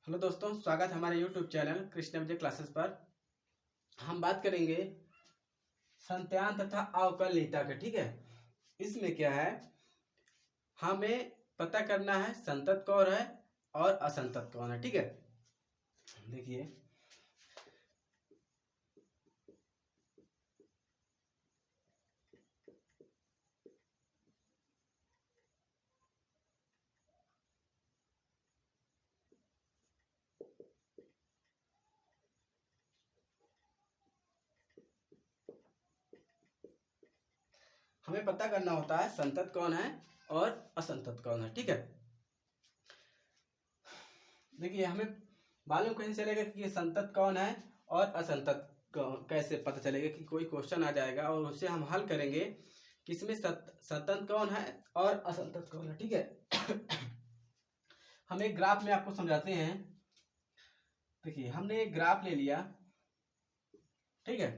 Hello दोस्तों, स्वागत है हमारे यूट्यूब चैनल कृष्ण विजय क्लासेस पर। हम बात करेंगे संत्यान तथा अवकलनीयता के। ठीक है, इसमें क्या है, हमें पता करना है संतत कौन है और असंतत कौन है। ठीक है, देखिए हमें पता करना होता है संतत कौन है और असंतत कौन है। ठीक है, देखिए हमें मालूम कैसे चलेगा कि ये संतत कौन है और असंतत कैसे पता चलेगा कि कोई क्वेश्चन आ जाएगा और उससे हम हल करेंगे कि इसमें संतत कौन है और असंतत कौन है। ठीक है हम एक ग्राफ में आपको समझाते हैं। देखिए हमने एक ग्राफ ले लिया, ठीक है,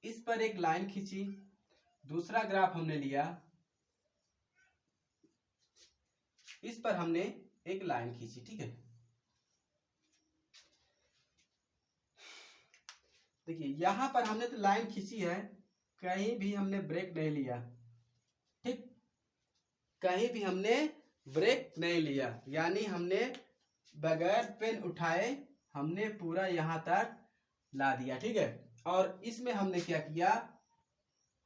इस पर एक लाइन खींची। दूसरा ग्राफ हमने लिया, इस पर हमने एक लाइन खींची। ठीक है, देखिए यहां पर हमने तो लाइन खींची है, कहीं भी हमने ब्रेक नहीं लिया। ठीक, कहीं भी हमने ब्रेक नहीं लिया, यानी हमने बगैर पेन उठाए हमने पूरा यहां तक ला दिया। ठीक है, और इसमें हमने क्या किया,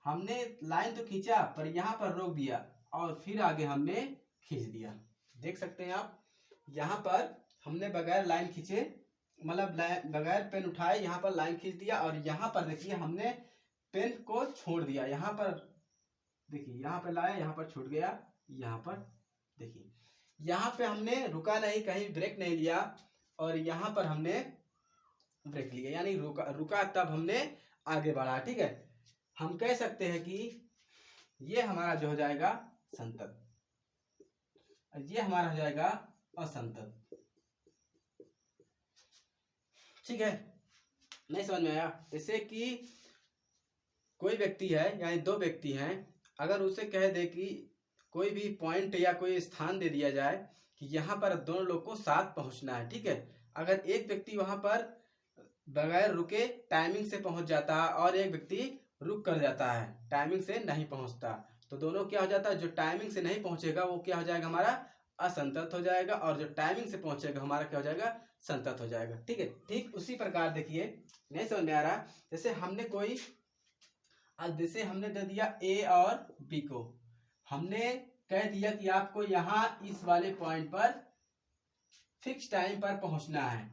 हमने लाइन तो खींचा पर यहां पर रोक दिया और फिर आगे हमने खींच दिया। देख सकते हैं आप, यहां पर हमने बगैर लाइन खींचे, मतलब बगैर पेन उठाए यहां पर लाइन खींच दिया, और यहां पर देखिए हमने पेन को छोड़ दिया। यहां पर देखिए, यहां पर लाया, यहां पर छूट गया, यहां पर देखिए, यहां पे हमने रुका नहीं, कहीं ब्रेक नहीं लिया, और यहां पर हमने ब्रेक लिया, यानी रुका रुका तब हमने आगे बढ़ा। ठीक है, हम कह सकते हैं कि ये हमारा जो हो जाएगा संतत, ये हमारा हो जाएगा असंतत। ठीक है, नहीं समझ में आया? जैसे कि कोई व्यक्ति है, यानी दो व्यक्ति हैं, अगर उसे कह दे कि कोई भी पॉइंट या कोई स्थान दे दिया जाए कि यहाँ पर दोनों लोग को साथ पहुंचना है। ठीक है, अगर एक व्यक्ति वहां पर बगैर रुके टाइमिंग से पहुंच जाता है और एक व्यक्ति रुक कर जाता है, टाइमिंग से नहीं पहुंचता, तो दोनों क्या हो जाता है, जो टाइमिंग से नहीं पहुंचेगा वो क्या हो जाएगा, हमारा असंतत हो जाएगा, और जो टाइमिंग से पहुंचेगा हमारा क्या हो जाएगा, संतत हो जाएगा। ठीक है, ठीक उसी प्रकार देखिए, नहीं समझ में आ रहा, जैसे हमने कोई, जैसे हमने दे दिया ए और बी को, हमने कह दिया कि आपको यहाँ इस वाले पॉइंट पर फिक्स टाइम पर पहुंचना है।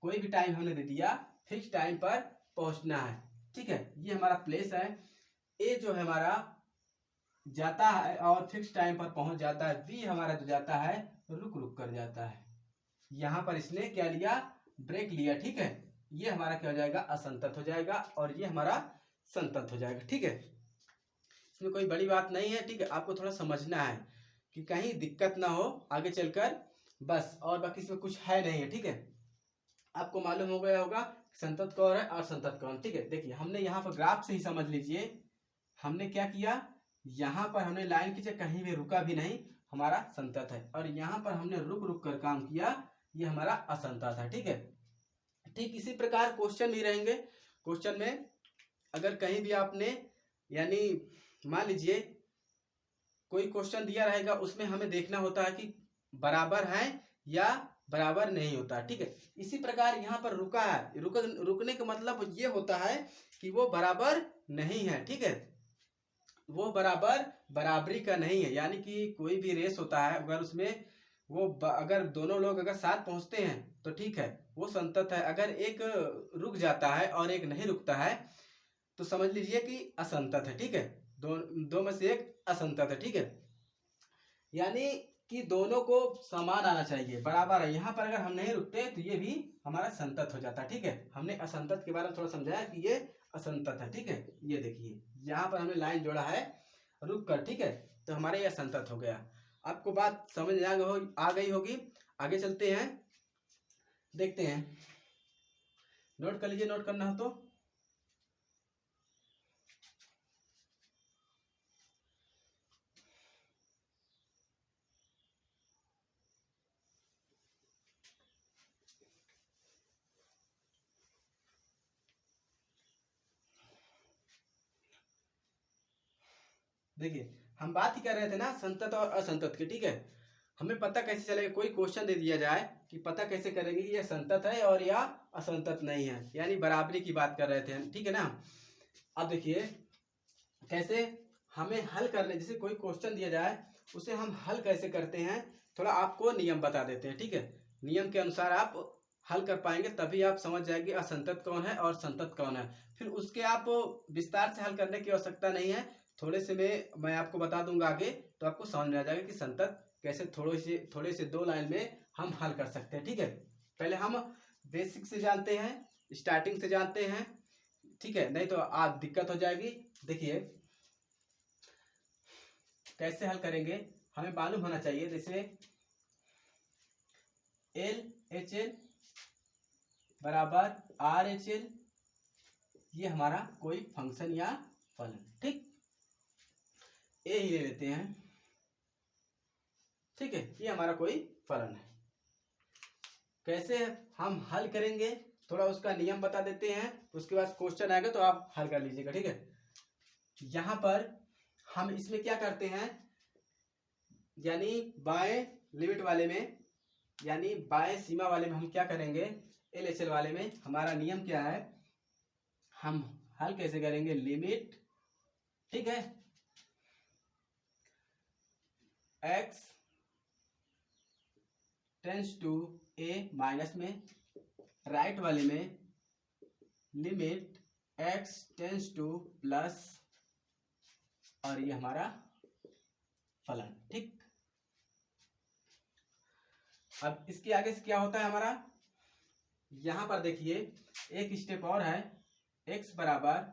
कोई भी टाइम हमने दे दिया, फिक्स टाइम पर पहुंचना है। ठीक है, ये हमारा प्लेस है। ए जो है हमारा जाता है और फिक्स टाइम पर पहुंच जाता है, बी हमारा जो जाता है रुक रुक कर जाता है। यहां पर इसने क्या लिया, ब्रेक लिया। ठीक है, ये हमारा क्या हो जाएगा, असंतत हो जाएगा, और ये हमारा संतत हो जाएगा। ठीक है, इसमें कोई बड़ी बात नहीं है। ठीक है, आपको थोड़ा समझना है कि कहीं दिक्कत ना हो आगे चलकर, बस, और बाकी इसमें कुछ है नहीं है। ठीक है, आपको मालूम हो गया होगा संतत कौन है और असंतत कौन। ठीक है, देखिए हमने यहाँ पर ग्राफ से ही समझ लीजिए, हमने क्या किया, यहाँ पर हमने लाइन खींचे, कहीं भी रुका भी नहीं, हमारा संतत है, और यहाँ पर हमने रुक रुक कर काम किया, ये हमारा असंतत है। ठीक है, ठीक इसी प्रकार क्वेश्चन भी रहेंगे। क्वेश्चन में अगर कहीं भी आपने, यानी मान लीजिए कोई क्वेश्चन दिया रहेगा, उसमें हमें देखना होता है कि बराबर है या बराबर नहीं होता। ठीक है, इसी प्रकार यहाँ पर रुका है, रुकने का मतलब ये होता है कि वो बराबर नहीं है। ठीक है, वो बराबरी का नहीं है, यानी कि कोई भी रेस होता है, अगर उसमें वो अगर दोनों लोग अगर साथ पहुंचते हैं तो ठीक है, वो संतत है। अगर एक रुक जाता है और एक नहीं रुकता है तो समझ लीजिए कि असंतत है। ठीक है, दो में से एक असंतत है। ठीक है, यानी कि दोनों को समान आना चाहिए, बराबर है। यहाँ पर अगर हम नहीं रुकते तो ये भी हमारा संतत हो जाता है। ठीक है, हमने असंतत के बारे में थोड़ा समझाया कि ये असंतत है। ठीक है, ये देखिए यहाँ पर हमने लाइन जोड़ा है रुक कर। ठीक है, तो हमारे ये असंतत हो गया। आपको बात समझ आ गई होगी। आगे चलते हैं, देखते हैं, नोट कर लीजिए, नोट करना हो तो। देखिए हम बात ही कर रहे थे ना संतत और असंतत की, ठीक है। हमें पता कैसे चलेगा, कोई क्वेश्चन दे दिया जाए कि पता कैसे करेंगे कि ये संतत है और या असंतत नहीं है, यानी बराबरी की बात कर रहे थे, ठीक है ना। अब देखिए कैसे हमें हल करने, जैसे कोई क्वेश्चन दिया जाए उसे हम हल कैसे करते हैं, थोड़ा आपको नियम बता देते हैं, ठीक है। नियम के अनुसार आप हल कर पाएंगे, तभी आप समझ जाएंगे असंतत कौन है और संतत कौन है। फिर उसके आप विस्तार से हल करने की आवश्यकता नहीं है, थोड़े से में मैं आपको बता दूंगा आगे, तो आपको समझ में आ जाएगा कि संतत कैसे थोड़े से 2 लाइन में हम हल कर सकते हैं, ठीक है। पहले हम बेसिक से जानते हैं, स्टार्टिंग से जानते हैं, ठीक है, नहीं तो आप दिक्कत हो जाएगी। देखिए कैसे हल करेंगे, हमें मालूम होना चाहिए, जैसे एल एच एल बराबर आर एच एल, ये हमारा कोई फंक्शन या फलन, ठीक। ए ही ले लेते हैं, ठीक है, ये हमारा कोई फलन है। कैसे हम हल करेंगे, थोड़ा उसका नियम बता देते हैं, उसके बाद क्वेश्चन आएगा तो आप हल कर लीजिएगा, ठीक है। यहां पर हम इसमें क्या करते हैं, यानी बाएं लिमिट वाले में, यानी बाएं सीमा वाले में हम क्या करेंगे, एल एच एल वाले में हमारा नियम क्या है, हम हल कैसे करेंगे, लिमिट, ठीक है, x tends to a minus में, राइट वाले में limit x tends to plus, और ये हमारा फलन, ठीक। अब इसके आगे से क्या होता है हमारा, यहां पर देखिए एक स्टेप और है, x बराबर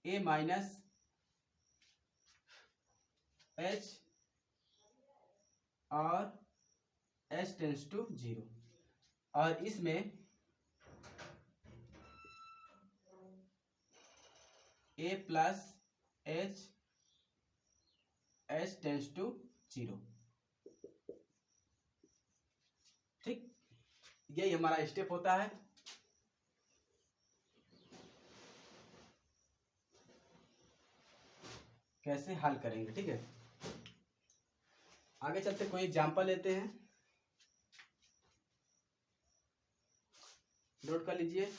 a माइनस h और h टेंस टू 0, और इसमें a plus h h tends to 0, ठीक। यही हमारा स्टेप होता है। कैसे हल करेंगे, ठीक है। आगे चलते कोई एग्जांपल लेते हैं, नोट कर लीजिए।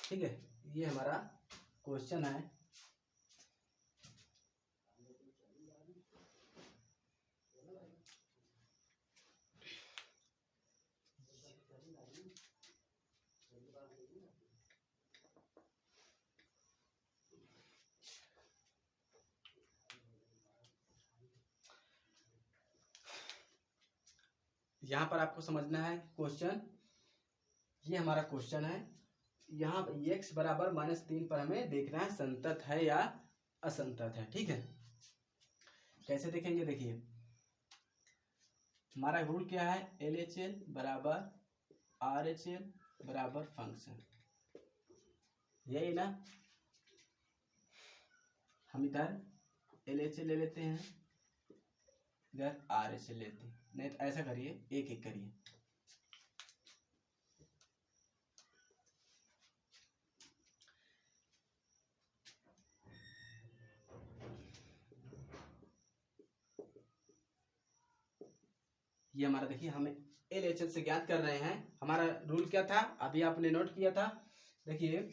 ठीक है, ये हमारा क्वेश्चन है। यहाँ पर आपको समझना है क्वेश्चन, ये हमारा क्वेश्चन है। यहाँ x बराबर -3 पर हमें देखना है संतत है या असंतत है, ठीक है। कैसे देखेंगे, देखिए हमारा रूल क्या है, LHL बराबर RHL बराबर फंक्शन, यही ना। हम इधर LHL ले लेते हैं, इधर RHL लेते हैं, नहीं तो ऐसा करिए, एक एक करिए। ये हमारा देखिए हमें LHS से ज्ञात कर रहे हैं। हमारा रूल क्या था अभी आपने नोट किया था। देखिए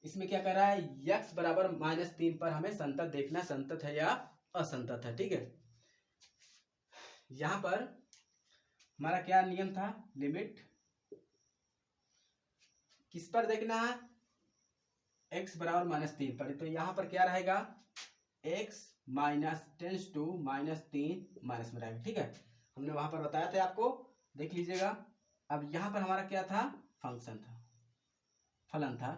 इसमें क्या कर रहा है, x बराबर -3 पर हमें संतत देखना, संतत है या असंतत है। ठीक है, यहां पर हमारा क्या नियम था, लिमिट किस पर देखना है, x बराबर -3 पर। तो यहां पर क्या रहेगा, x टेंस टू -3 माइनस में रहेगा। ठीक है, हमने वहां पर बताया था आपको, देख लीजिएगा। अब यहां पर हमारा क्या था, फंक्शन था, फलन था।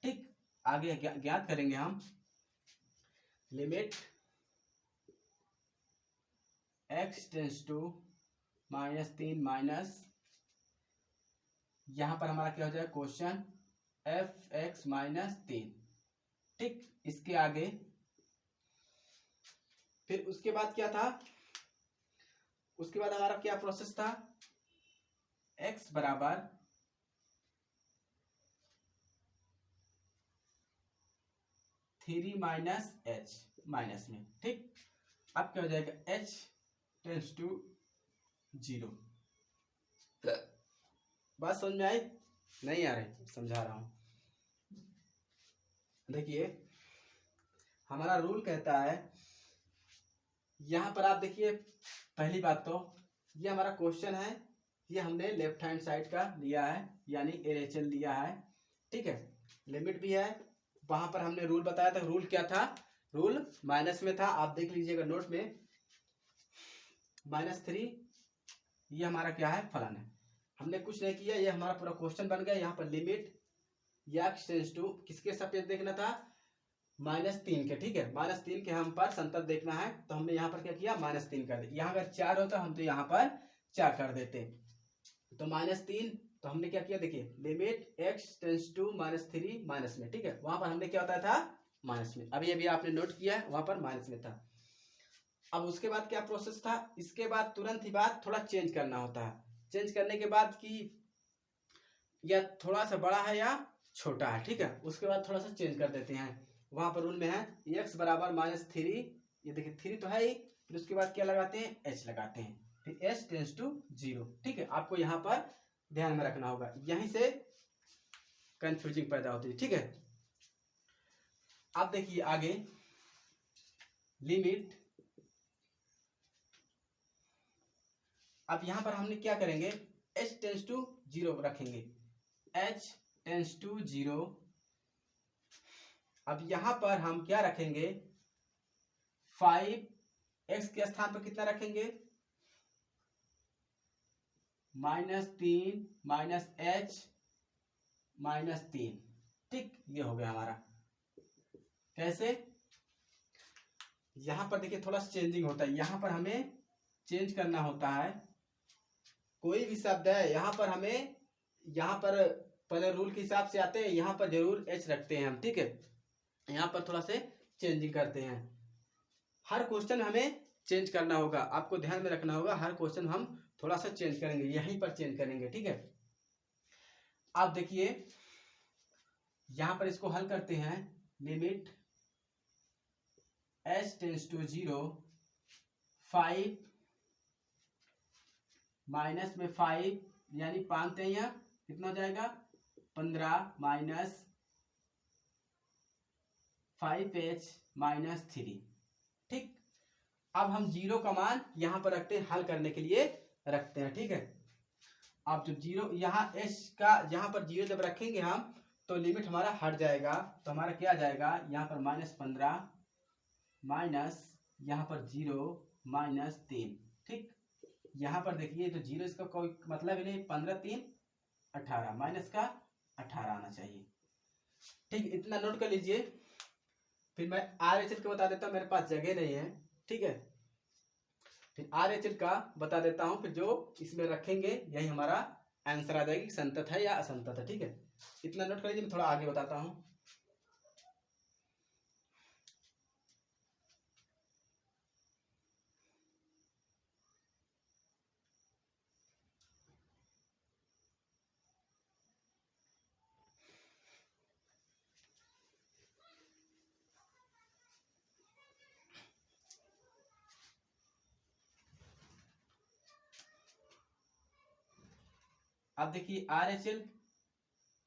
ठीक, आगे ज्ञात करेंगे हम, limit x tends to -3 minus, यहां पर हमारा क्या हो जाएगा क्वेश्चन f(x -3)। ठीक, इसके आगे फिर उसके बाद क्या था, उसके बाद हमारा क्या प्रोसेस था, x बराबर थ्री माइनस एच माइनस में। ठीक, अब क्या हो जाएगा, h टेंस टू 0। बात समझ में आई, नहीं आ रही, समझा रहा हूं। देखिए हमारा रूल कहता है, यहां पर आप देखिए, पहली बात तो ये हमारा क्वेश्चन है, ये हमने लेफ्ट हैंड साइड का लिया है, यानी LHS लिया है। ठीक है, लिमिट भी है, वहां पर हमने रूल बताया था। रूल क्या था, रूल माइनस में था, आप देख लीजिएगा नोट में, -3, ये हमारा क्या है, फलन है। हमने कुछ नहीं किया, ये हमारा पूरा क्वेश्चन बन गया। यहाँ पर लिमिट x टेंस टू किसके सापेक्ष देखना था, -3 के। ठीक है, -3 के हम पर संतत देखना है, तो हमने यहाँ पर क्या किया, -3 कर दिया। यहाँ अगर 4 होता हम तो यहाँ पर 4 कर देते, तो -3, तो हमने क्या किया, देखिए limit x tends to -3 minus में। ठीक है, वहां पर हमने क्या होता था, माइनस में, अभी अभी आपने नोट किया है, वहां पर माइनस में था। अब उसके बाद क्या प्रोसेस था, इसके बाद तुरंत ही बाद थोड़ा चेंज करना होता है। चेंज करने के बाद कि या थोड़ा सा बड़ा है या छोटा है। ठीक है, उसके बाद थोड़ा सा चेंज कर देते हैं। वहां पर रूल में है x बराबर -3, ये देखिए 3 तो है ही, फिर उसके बाद क्या लगाते हैं, h लगाते हैं, फिर h टेंस टू 0। ठीक है, आपको यहाँ पर ध्यान में रखना होगा, यहीं से कंफ्यूजिंग पैदा होती है। ठीक है, आप देखिए आगे, लिमिट, अब यहां पर हमने क्या करेंगे, h टेंस टू 0 रखेंगे, h टेंस टू 0। अब यहां पर हम क्या रखेंगे, 5x के स्थान पर कितना रखेंगे, -3 माइनस h -3। ठीक, ये हो गया हमारा। कैसे, यहां पर देखिए थोड़ा सा चेंजिंग होता है, यहां पर हमें चेंज करना होता है। कोई भी शब्द है यहाँ पर हमें, यहाँ पर पहले रूल के हिसाब से आते हैं, यहाँ पर जरूर h रखते हैं हम। ठीक है, यहाँ पर थोड़ा से चेंजिंग करते हैं। हर क्वेश्चन हमें चेंज करना होगा, आपको ध्यान में रखना होगा, हर क्वेश्चन हम थोड़ा सा चेंज करेंगे, यहीं पर चेंज करेंगे। ठीक है, आप देखिए यहां पर इसको हल करते हैं, limit h tends to 0, 5 minus में 5, यानी 5 यहाँ कितना हो जाएगा, 15 माइनस 5h -3। ठीक, अब हम 0 का मान यहां पर रखते हैं, हल करने के लिए रखते हैं। ठीक है, अब जब 0 यहाँ h का, यहाँ पर 0 जब रखेंगे हम, तो लिमिट हमारा हट जाएगा, तो हमारा क्या आ जाएगा, यहाँ पर -15 माइनस यहाँ पर 0 -3। ठीक, यहाँ पर देखिए तो 0 इसका कोई मतलब ही नहीं, 15 3 18, माइनस का 18 आना चाहिए। ठीक, इतना नोट कर लीजिए, फिर मैं RHS का बता देता हूँ, मेरे पास जगह नहीं है। ठीक है, फिर RHS का बता देता हूँ, फिर जो इसमें रखेंगे यही हमारा आंसर आ जाएगी, संतत है या असंतत है। ठीक है, इतना नोट कर लीजिए, मैं थोड़ा आगे बताता हूँ। अब देखिए RHL,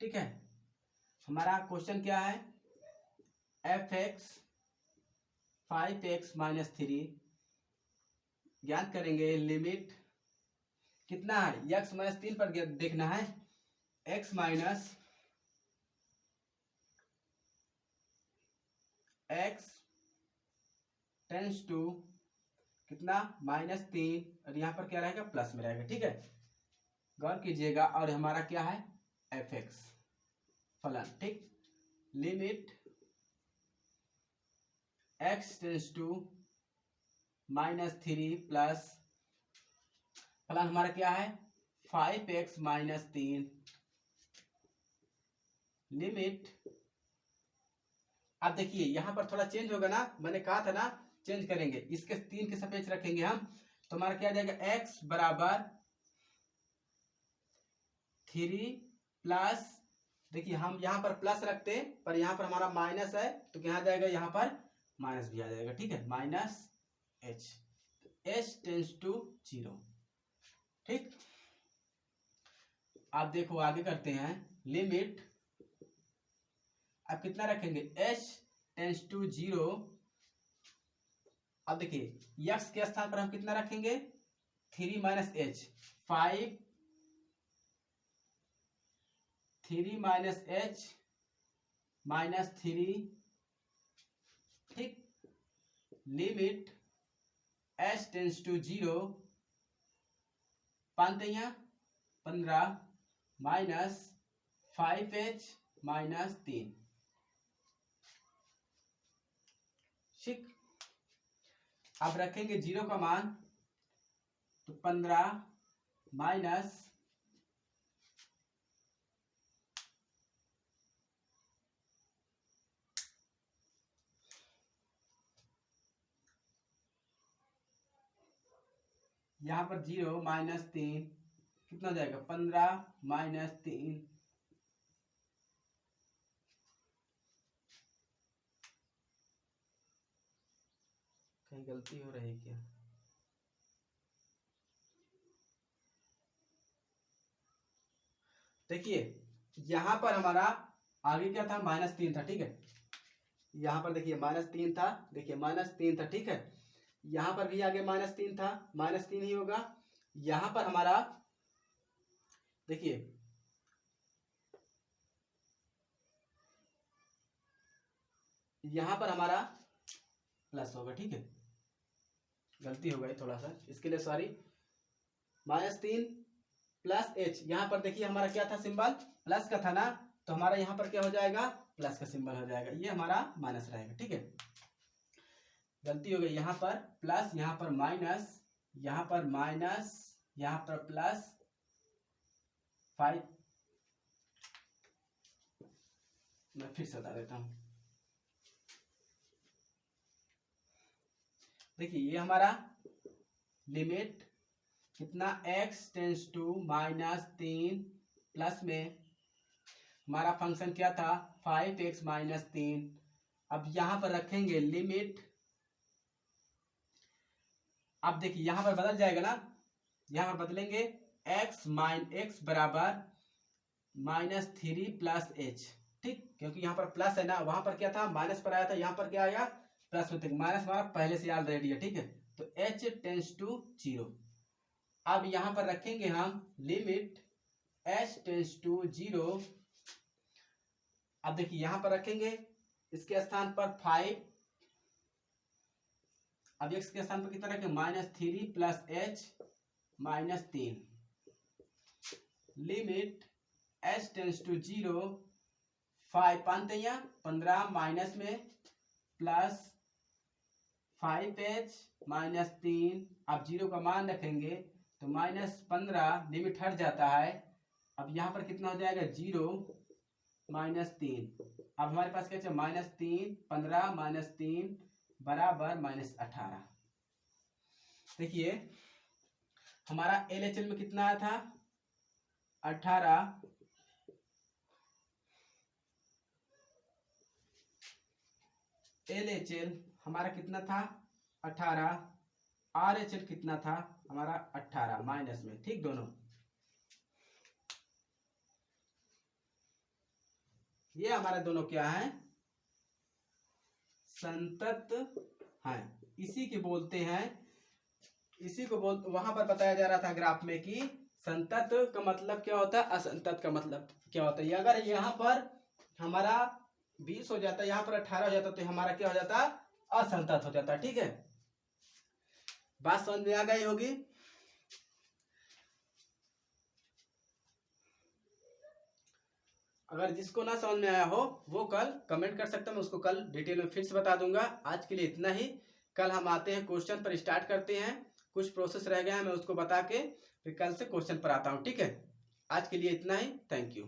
ठीक है। हमारा क्वेश्चन क्या है, fx 5x माइनस 3 ज्ञात करेंगे। लिमिट कितना है, x माइनस 3 पर देखना है। x minus x tends to कितना, -3, और यहाँ पर क्या रहेगा, प्लस में रहेगा, ठीक है। गौर कीजिएगा। और हमारा क्या है, fx फलन, ठीक। Limit x tends to -3 plus फलन हमारा क्या है, 5x माइनस 3। लिमिट, अब देखिए यहाँ पर थोड़ा चेंज होगा ना, मैंने कहा था ना चेंज करेंगे, इसके 3 के सापेक्ष रखेंगे हम, तो हमारा क्या आ जाएगा, x बराबर 3 प्लस, देखिए हम यहाँ पर प्लस रखते हैं पर यहाँ पर हमारा माइनस है, तो क्या आ जाएगा, यहाँ पर माइनस भी आ जाएगा, ठीक है, minus h, h tends to 0, ठीक। आप देखो आगे करते हैं। लिमिट अब कितना रखेंगे, h टेंस टू 0। अब देखिए x के स्थान पर हम कितना रखेंगे, 3 minus h, 5, 3 minus h minus 3, ठीक। Limit h tends to 0, 15 minus 5h minus 3, ठीक। अब रखेंगे 0 का मान, तो 15 माइनस यहाँ पर 0 माइनस 3 कितना हो जाएगा, 15 माइनस 3, कहीं गलती हो रही है क्या। देखिए यहाँ पर हमारा आगे क्या था, -3 था, ठीक है। यहाँ पर देखिए -3 था, देखिए -3 था, ठीक है। यहाँ पर भी आगे -3 था, -3 ही होगा। यहाँ पर हमारा देखिए यहाँ पर हमारा प्लस होगा, ठीक है। गलती हो गई थोड़ा सा, इसके लिए सॉरी। -3 प्लस h, यहाँ पर देखिए हमारा क्या था, सिंबल प्लस का था ना, तो हमारा यहाँ पर क्या हो जाएगा, प्लस का सिंबल हो जाएगा, ये हमारा माइनस रहेगा, ठीक है। गलती हो गई, यहाँ पर प्लस, यहाँ पर माइनस, यहाँ पर माइनस, यहाँ पर प्लस 5, मैं फिर से बता देता हूँ। देखिए ये हमारा लिमिट कितना, x टेंस टू -3 प्लस में हमारा फंक्शन क्या था, 5x माइनस 3। अब यहां पर रखेंगे लिमिट, अब देखिए यहां पर बदल जाएगा ना, यहां पर बदलेंगे x बराबर -3 प्लस h, ठीक। क्योंकि यहाँ पर प्लस है ना, वहां पर क्या था, माइनस पर आया था, यहाँ पर क्या आया, प्लस में, माइनस हमारा पहले से ऑलरेडी है, ठीक है। तो h टेंस टू 0। अब यहां पर रखेंगे हम लिमिट h टेंस टू 0। अब देखिए यहां पर रखेंगे, इसके स्थान पर 5, अब x के स्थान पर कितना रखेंगे, -3 plus h minus 3। Limit h tends to 0, 5 15 minus में प्लस 5h माइनस 3। अब 0 का मान रखेंगे तो -15, लिमिट हट जाता है। अब यहाँ पर कितना हो जाएगा, 0 -3। अब हमारे पास क्या है, -3, 15 माइनस 3 बराबर -18। देखिए हमारा LHL में कितना आया था, 18। LHL हमारा कितना था, 18। RHL कितना था हमारा, 18 माइनस में, ठीक, दोनों। ये हमारे दोनों क्या है, संतत हैं। इसी के बोलते हैं, इसी को वहां पर बताया जा रहा था ग्राफ में कि संतत का मतलब क्या होता है, असंतत का मतलब क्या होता है। अगर यहाँ पर हमारा 20 हो जाता, यहाँ पर 18 हो जाता, तो हमारा क्या हो जाता, असंतत हो जाता। ठीक है, बात समझ में आ गई होगी। अगर जिसको ना समझ में आया हो वो कल कमेंट कर सकता है, मैं उसको कल डिटेल में फिर से बता दूंगा। आज के लिए इतना ही, कल हम आते हैं क्वेश्चन पर, स्टार्ट करते हैं। कुछ प्रोसेस रह गया है, मैं उसको बता के फिर कल से क्वेश्चन पर आता हूँ। ठीक है, आज के लिए इतना ही, थैंक यू।